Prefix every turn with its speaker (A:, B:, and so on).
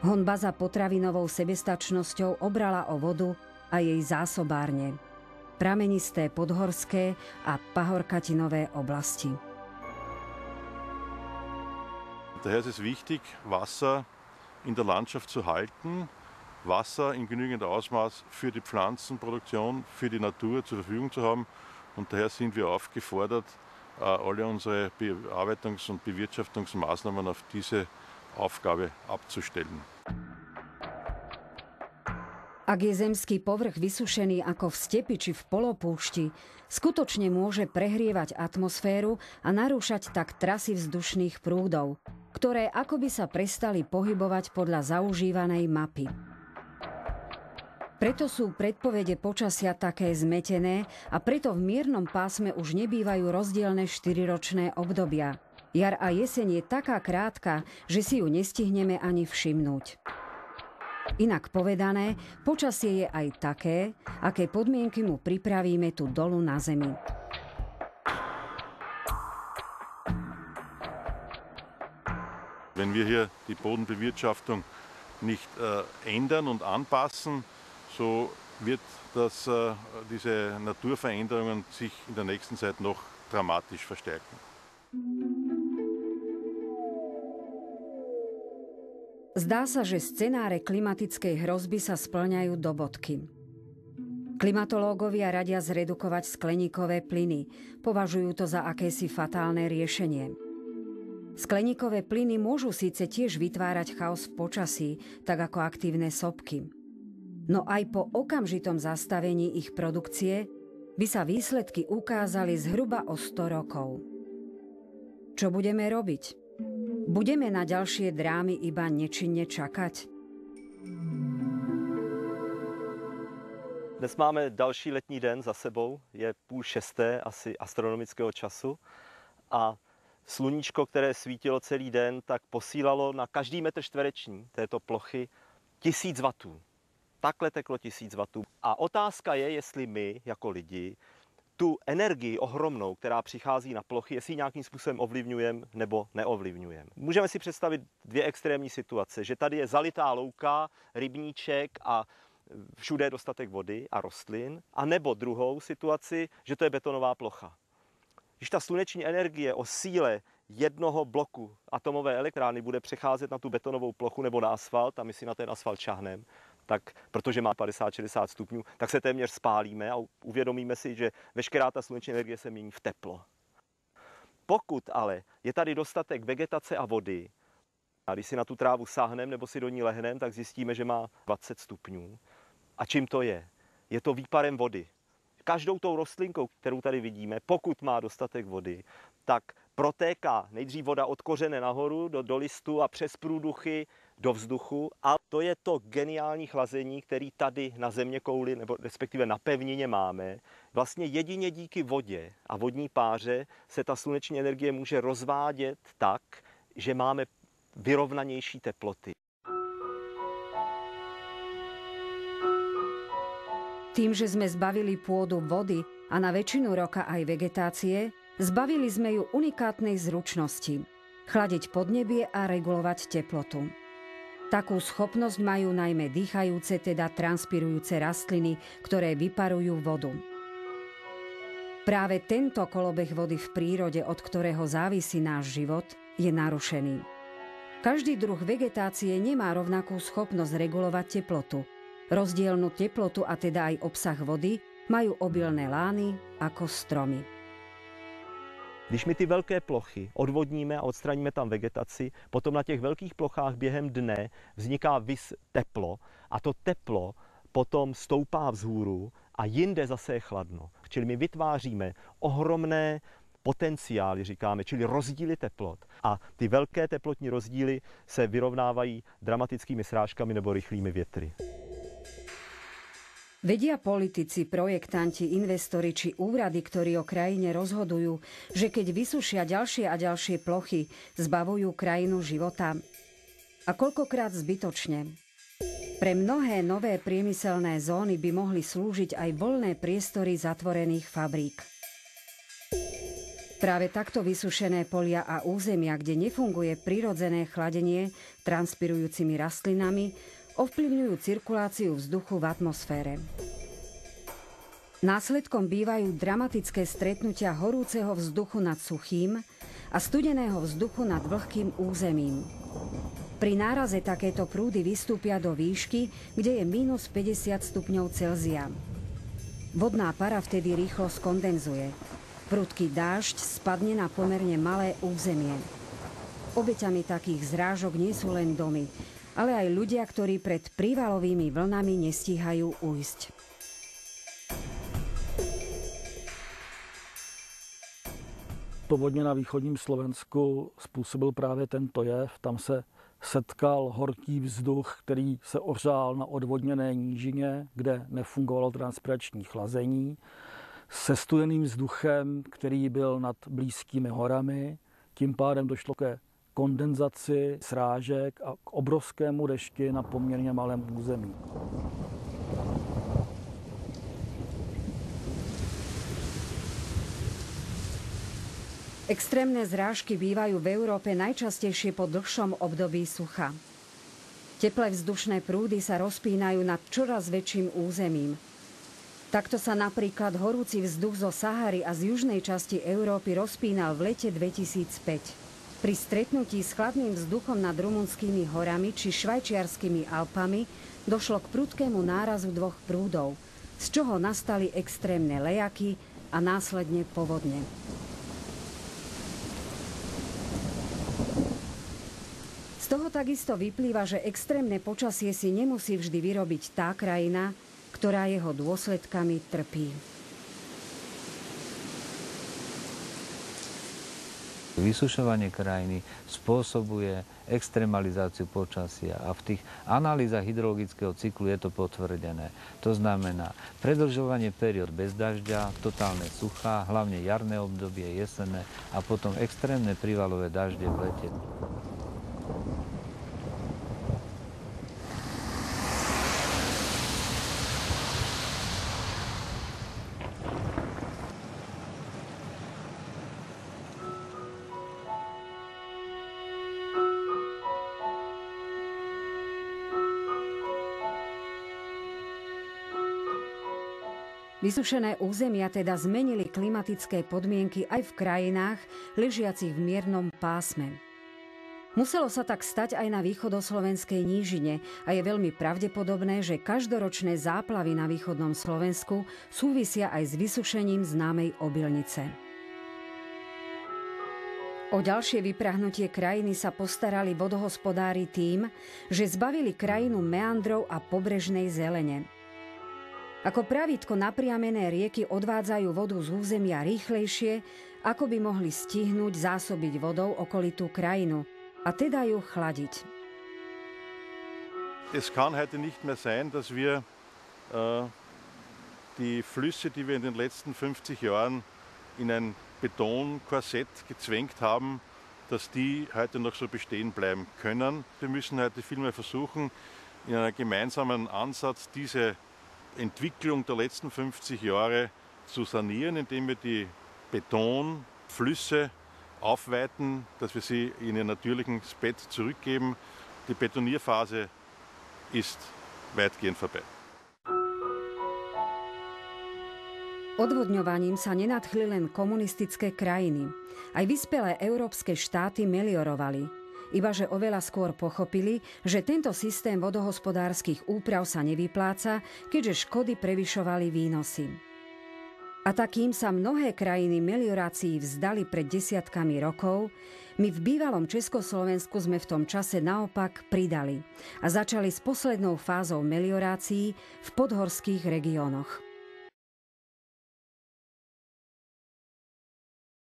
A: Honba za potravinovou sebestačnosťou obrala o vodu a jej zásobárne. Pramenisté podhorské a pahorkatinové oblasti.
B: Daher ist es wichtig, Wasser in der Landschaft zu halten, Wasser in genügend Ausmaß für die Pflanzenproduktion, für die Natur zur Verfügung zu haben. Und daher sind wir aufgefordert, alle unsere Bearbeitungs- und Bewirtschaftungsmaßnahmen auf diese Aufgabe abzustellen.
A: Ak je zemský povrch vysušený ako v stepi či v polopúšti, skutočne môže prehrievať atmosféru a narúšať tak trasy vzdušných prúdov, ktoré akoby sa prestali pohybovať podľa zaužívanej mapy. Preto sú predpovede počasia také zmetené a preto v miernom pásme už nebývajú rozdielne 4-ročné obdobia. Jar a jeseň je taká krátka, že si ju nestihneme ani všimnúť. Inak povedané, počasie je aj také, aké podmienky mu pripravíme tu dolu na zemi.
B: Wenn wir hier die Bodenbewirtschaftung nicht ändern und anpassen, so wird diese Naturveränderungen sich in der nächsten Zeit noch dramatisch verstärken.
A: Zdá sa, že scenáre klimatickej hrozby sa spĺňajú do bodky. Klimatológovia radia zredukovať skleníkové plyny. Považujú to za akési fatálne riešenie. Skleníkové plyny môžu síce tiež vytvárať chaos v počasí, tak ako aktívne sopky. No aj po okamžitom zastavení ich produkcie by sa výsledky ukázali zhruba o 100 rokov. Čo budeme robiť? Budeme na ďalšie drámy iba nečinne čakať?
C: Dnes máme další letní den za sebou, je 5:30 asi astronomického času a sluníčko, které svítilo celý den, tak posílalo na každý metr čtvereční této plochy 1000 W. Takhle teklo 1000 W. A otázka je, jestli my jako lidi tu energii ohromnou, která přichází na plochy, jestli ji nějakým způsobem ovlivňujeme nebo neovlivňujeme. Můžeme si představit dvě extrémní situace, že tady je zalitá louka, rybníček a všude je dostatek vody a rostlin, a nebo druhou situaci, že to je betonová plocha. Když ta sluneční energie o síle jednoho bloku atomové elektrárny bude přecházet na tu betonovou plochu nebo na asfalt, a my si na ten asfalt šáhneme, tak protože má 50-60 stupňů, tak se téměř spálíme a uvědomíme si, že veškerá ta sluneční energie se mění v teplo. Pokud ale je tady dostatek vegetace a vody, a když si na tu trávu sáhneme nebo si do ní lehneme, tak zjistíme, že má 20 stupňů. A čím to je? Je to výparem vody. Každou tou rostlinkou, kterou tady vidíme, pokud má dostatek vody, tak protéká nejdřív voda od kořene nahoru do listu a přes průduchy do vzduchu. A to je to geniální chlazení, který tady na zeměkouli, nebo respektive na pevnině máme. Vlastně jedině díky vodě a vodní páře se ta sluneční energie může rozvádět tak, že máme vyrovnanější teploty.
A: Tým, že sme zbavili pôdu vody a na väčšinu roka aj vegetácie, zbavili sme ju unikátnej zručnosti chladiť podnebie a regulovať teplotu. Takú schopnosť majú najmä dýchajúce, teda transpirujúce rastliny, ktoré vyparujú vodu. Práve tento kolobeh vody v prírode, od ktorého závisí náš život, je narušený. Každý druh vegetácie nemá rovnakú schopnosť regulovať teplotu. Rozdielnu teplotu a teda aj obsah vody majú obilné lány ako stromy.
C: Když my ty velké plochy odvodníme a odstraníme tam vegetaci, potom na těch velkých plochách během dne vzniká teplo a to teplo potom stoupá vzhůru a jinde zase je chladno. Čili my vytváříme ohromné potenciály, říkáme, čili rozdíly teplot. A ty velké teplotní rozdíly se vyrovnávají dramatickými srážkami nebo rychlými větry.
A: Vedia politici, projektanti, investori či úrady, ktorí o krajine rozhodujú, že keď vysušia ďalšie a ďalšie plochy, zbavujú krajinu života? A koľkokrát zbytočne? Pre mnohé nové priemyselné zóny by mohli slúžiť aj voľné priestory zatvorených fabrík. Práve takto vysušené polia a územia, kde nefunguje prirodzené chladenie transpirujúcimi rastlinami, ovplyvňujú cirkuláciu vzduchu v atmosfére. Následkom bývajú dramatické stretnutia horúceho vzduchu nad suchým a studeného vzduchu nad vlhkým územím. Pri náraze takéto prúdy vystúpia do výšky, kde je minus 50 stupňov Celzia. Vodná para vtedy rýchlo skondenzuje. Prudký dážď spadne na pomerne malé územie. Obeťami takých zrážok nie sú len domy, ale aj ľudia, ktorí pred prívalovými vlnami nestíhajú ujsť.
D: Povodně na východním Slovensku způsobil právě tento jev. Tam se setkal horký vzduch, který se ohřál na odvodněné nížině, kde nefungovalo transpirační chlazení, se studeným vzduchem, který byl nad blízkými horami. Tím pádem došlo ke kondenzaci srážek a k obrovskému dešti na poměrně malém území.
A: Extrémne zrážky bývajú v Európe najčastejšie po dlhšom období sucha. Teplé vzdušné prúdy sa rozpínajú nad čoraz väčším územím. Takto sa napríklad horúci vzduch zo Sahary a z južnej časti Európy rozpínal v lete 2005. Pri stretnutí s chladným vzduchom nad rumunskými horami či švajčiarskymi Alpami došlo k prudkému nárazu dvoch prúdov, z čoho nastali extrémne lejaky a následne povodne. Z toho takisto vyplýva, že extrémne počasie si nemusí vždy vyrobiť tá krajina, ktorá jeho dôsledkami trpí.
E: Vysušovanie krajiny spôsobuje extrémalizáciu počasia a v tých analýzach hydrologického cyklu je to potvrdené. To znamená predĺžovanie periód bez dažďa, totálne suchá, hlavne jarné obdobie, jesenné a potom extrémne prívalové dažde v lete.
A: Vysušené územia teda zmenili klimatické podmienky aj v krajinách ležiacich v miernom pásme. Muselo sa tak stať aj na východoslovenskej nížine a je veľmi pravdepodobné, že každoročné záplavy na východnom Slovensku súvisia aj s vysušením známej obilnice. O ďalšie vyprahnutie krajiny sa postarali vodohospodári tým, že zbavili krajinu meandrov a pobrežnej zelene. Ako pravítko napriamené rieky odvádzajú vodu z územia rýchlejšie, ako by mohli stihnúť zásobiť vodou okolitú krajinu, a teda ju chladiť.
B: Es kann heute nicht mehr sein, dass wir die Flüsse, die wir in den letzten 50 Jahren in ein Betonkorsett gezwängt haben, dass die heute noch so bestehen bleiben können. Wir müssen heute vielmehr versuchen, in einem gemeinsamen Ansatz diese Entwicklung der letzten 50 Jahre zu sanieren, indem wir die Betonflüsse aufweiten, dass wir sie in ihr natürliches Bett zurückgeben. Die Betonierphase ist weitgehend vorbei.
A: Odvodňovaním sa nenadchli len komunistické krajiny. Aj vyspelé európske štáty meliorovali. Ibaže oveľa skôr pochopili, že tento systém vodohospodárskych úprav sa nevypláca, keďže škody prevyšovali výnosy. A takým sa mnohé krajiny meliorácií vzdali pred desiatkami rokov, my v bývalom Československu sme v tom čase naopak pridali a začali s poslednou fázou meliorácií v podhorských regiónoch.